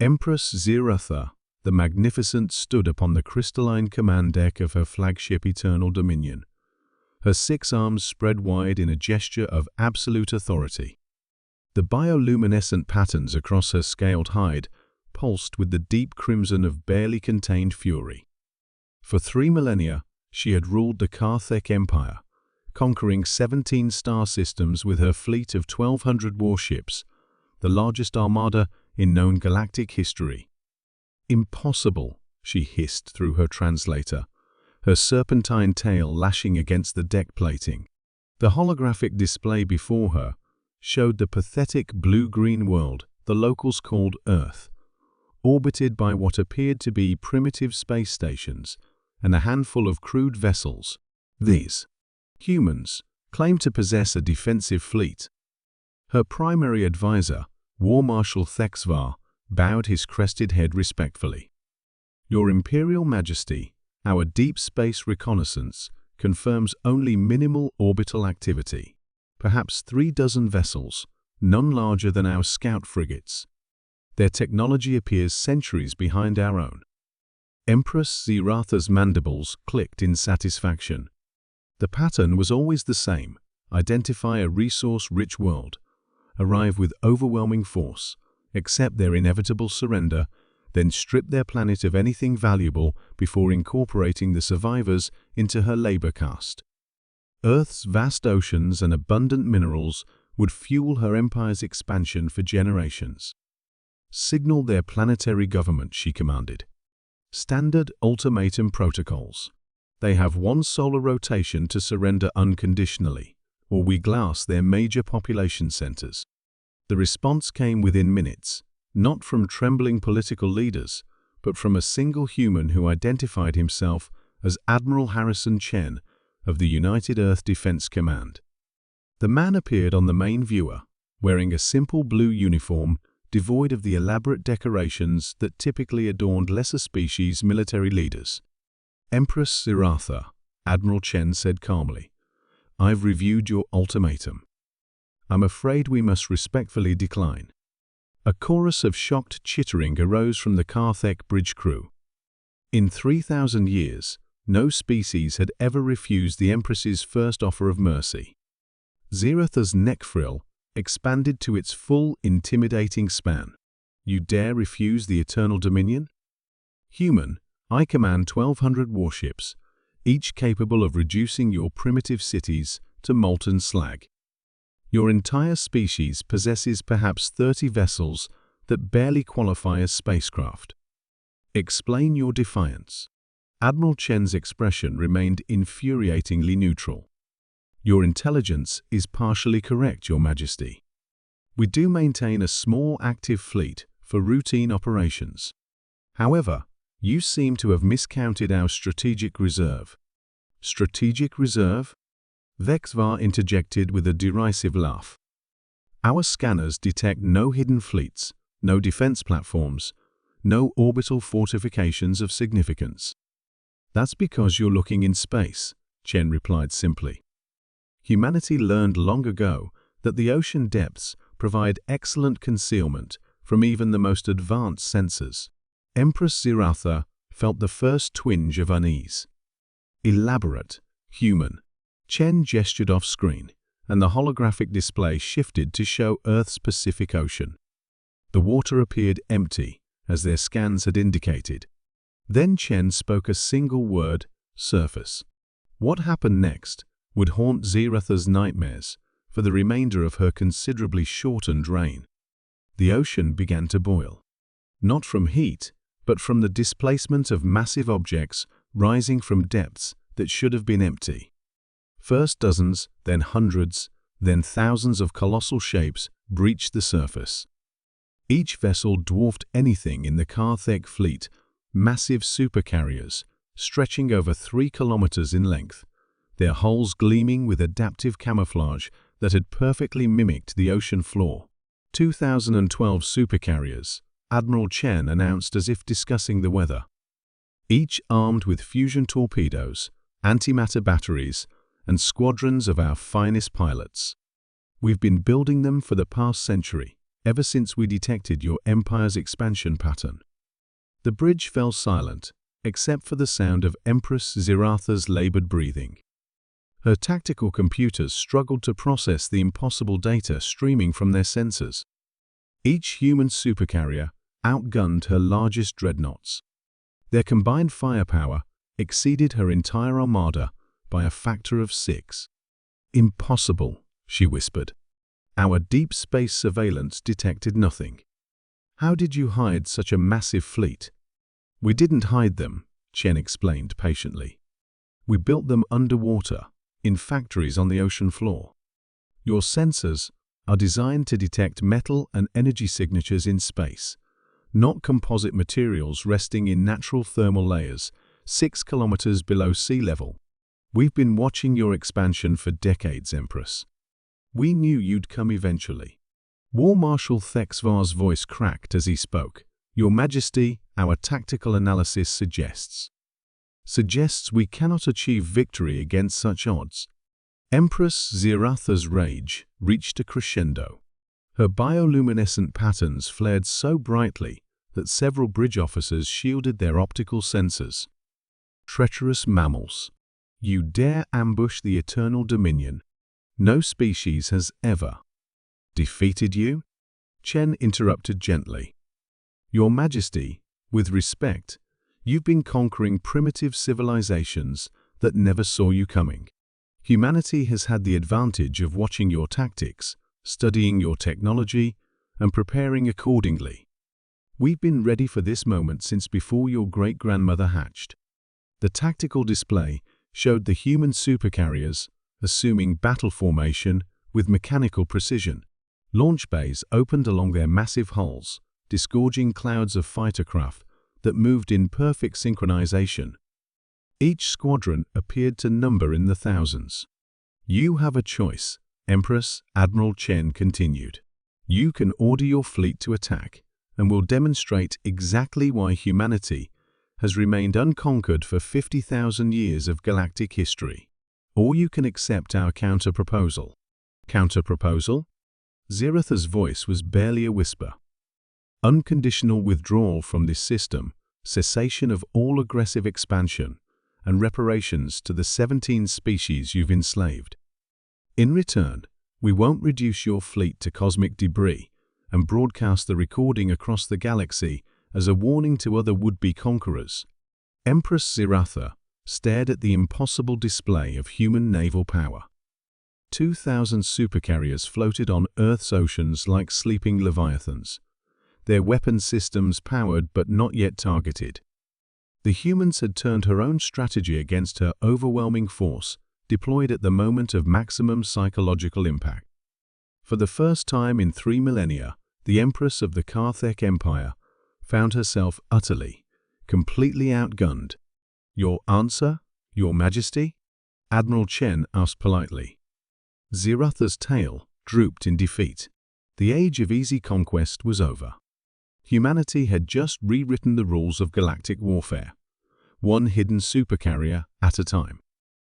Empress Ziratha, the Magnificent, stood upon the crystalline command deck of her flagship Eternal Dominion, her 6 arms spread wide in a gesture of absolute authority. The bioluminescent patterns across her scaled hide pulsed with the deep crimson of barely contained fury. For 3 millennia, she had ruled the Karthek Empire, conquering 17 star systems with her fleet of 1,200 warships, the largest armada in known galactic history. "Impossible," she hissed through her translator, her serpentine tail lashing against the deck plating. The holographic display before her showed the pathetic blue-green world the locals called Earth, orbited by what appeared to be primitive space stations and a handful of crude vessels. These humans claimed to possess a defensive fleet. Her primary advisor, War Marshal Thexvar, bowed his crested head respectfully. "Your Imperial Majesty, our deep space reconnaissance confirms only minimal orbital activity. Perhaps 3 dozen vessels, none larger than our scout frigates. Their technology appears centuries behind our own." Empress Ziratha's mandibles clicked in satisfaction. The pattern was always the same: identify a resource-rich world, arrive with overwhelming force, accept their inevitable surrender, then strip their planet of anything valuable before incorporating the survivors into her labor caste. Earth's vast oceans and abundant minerals would fuel her empire's expansion for generations. "Signal their planetary government," she commanded. "Standard ultimatum protocols. They have 1 solar rotation to surrender unconditionally, or we glass their major population centers." The response came within minutes, not from trembling political leaders, but from a single human who identified himself as Admiral Harrison Chen of the United Earth Defense Command. The man appeared on the main viewer, wearing a simple blue uniform devoid of the elaborate decorations that typically adorned lesser species military leaders. "Empress Ziratha," Admiral Chen said calmly, "I've reviewed your ultimatum. I'm afraid we must respectfully decline." A chorus of shocked chittering arose from the Karthek bridge crew. In 3,000 years, no species had ever refused the Empress's first offer of mercy. Ziratha's neck frill expanded to its full, intimidating span. "You dare refuse the Eternal Dominion? Human, I command 1,200 warships, each capable of reducing your primitive cities to molten slag. Your entire species possesses perhaps 30 vessels that barely qualify as spacecraft. Explain your defiance." Admiral Chen's expression remained infuriatingly neutral. "Your intelligence is partially correct, Your Majesty. We do maintain a small active fleet for routine operations. However, you seem to have miscounted our strategic reserve." "Strategic reserve?" Thexvar interjected with a derisive laugh. "Our scanners detect no hidden fleets, no defense platforms, no orbital fortifications of significance." "That's because you're looking in space," Chen replied simply. "Humanity learned long ago that the ocean depths provide excellent concealment from even the most advanced sensors." Empress Ziratha felt the first twinge of unease. "Elaborate, human." Chen gestured off-screen, and the holographic display shifted to show Earth's Pacific Ocean. The water appeared empty, as their scans had indicated. Then Chen spoke a single word: surface. What happened next would haunt Ziratha's nightmares for the remainder of her considerably shortened reign. The ocean began to boil. Not from heat, but from the displacement of massive objects rising from depths that should have been empty. First dozens, then hundreds, then thousands of colossal shapes breached the surface. Each vessel dwarfed anything in the Karthek fleet, massive supercarriers, stretching over 3 kilometers in length, their hulls gleaming with adaptive camouflage that had perfectly mimicked the ocean floor. 2012 supercarriers, Admiral Chen announced as if discussing the weather. Each armed with fusion torpedoes, antimatter batteries, and squadrons of our finest pilots. We've been building them for the past century, ever since we detected your empire's expansion pattern." The bridge fell silent, except for the sound of Empress Ziratha's labored breathing. Her tactical computers struggled to process the impossible data streaming from their sensors. Each human supercarrier outgunned her largest dreadnoughts. Their combined firepower exceeded her entire armada by a factor of 6. "Impossible," she whispered. "Our deep space surveillance detected nothing." "How did you hide such a massive fleet?" "We didn't hide them," Chen explained patiently. "We built them underwater, in factories on the ocean floor. Your sensors are designed to detect metal and energy signatures in space, not composite materials resting in natural thermal layers 6 kilometers below sea level. We've been watching your expansion for decades, Empress. We knew you'd come eventually." War Marshal Thexvar's voice cracked as he spoke. "Your Majesty, our tactical analysis suggests we cannot achieve victory against such odds." Empress Ziratha's rage reached a crescendo. Her bioluminescent patterns flared so brightly that several bridge officers shielded their optical sensors. "Treacherous mammals! You dare ambush the Eternal Dominion. No species has ever defeated you?" Chen interrupted gently. "Your Majesty, with respect, you've been conquering primitive civilizations that never saw you coming. Humanity has had the advantage of watching your tactics, studying your technology, and preparing accordingly. We've been ready for this moment since before your great-grandmother hatched." The tactical display showed the human supercarriers assuming battle formation with mechanical precision. Launch bays opened along their massive hulls, disgorging clouds of fighter craft that moved in perfect synchronization. Each squadron appeared to number in the thousands. "You have a choice," Empress Admiral Chen continued. "You can order your fleet to attack, and will demonstrate exactly why humanity has remained unconquered for 50,000 years of galactic history. Or you can accept our counter-proposal." "Counter-proposal?" Ziratha's voice was barely a whisper. "Unconditional withdrawal from this system, cessation of all aggressive expansion, and reparations to the 17 species you've enslaved. In return, we won't reduce your fleet to cosmic debris and broadcast the recording across the galaxy as a warning to other would-be conquerors." Empress Ziratha stared at the impossible display of human naval power. 2,000 supercarriers floated on Earth's oceans like sleeping leviathans, their weapon systems powered but not yet targeted. The humans had turned her own strategy against her overwhelming force, deployed at the moment of maximum psychological impact. For the first time in 3 millennia, the Empress of the Karthek Empire found herself utterly, completely outgunned. "Your answer, Your Majesty?" Admiral Chen asked politely. Ziratha's tail drooped in defeat. The age of easy conquest was over. Humanity had just rewritten the rules of galactic warfare, one hidden supercarrier at a time.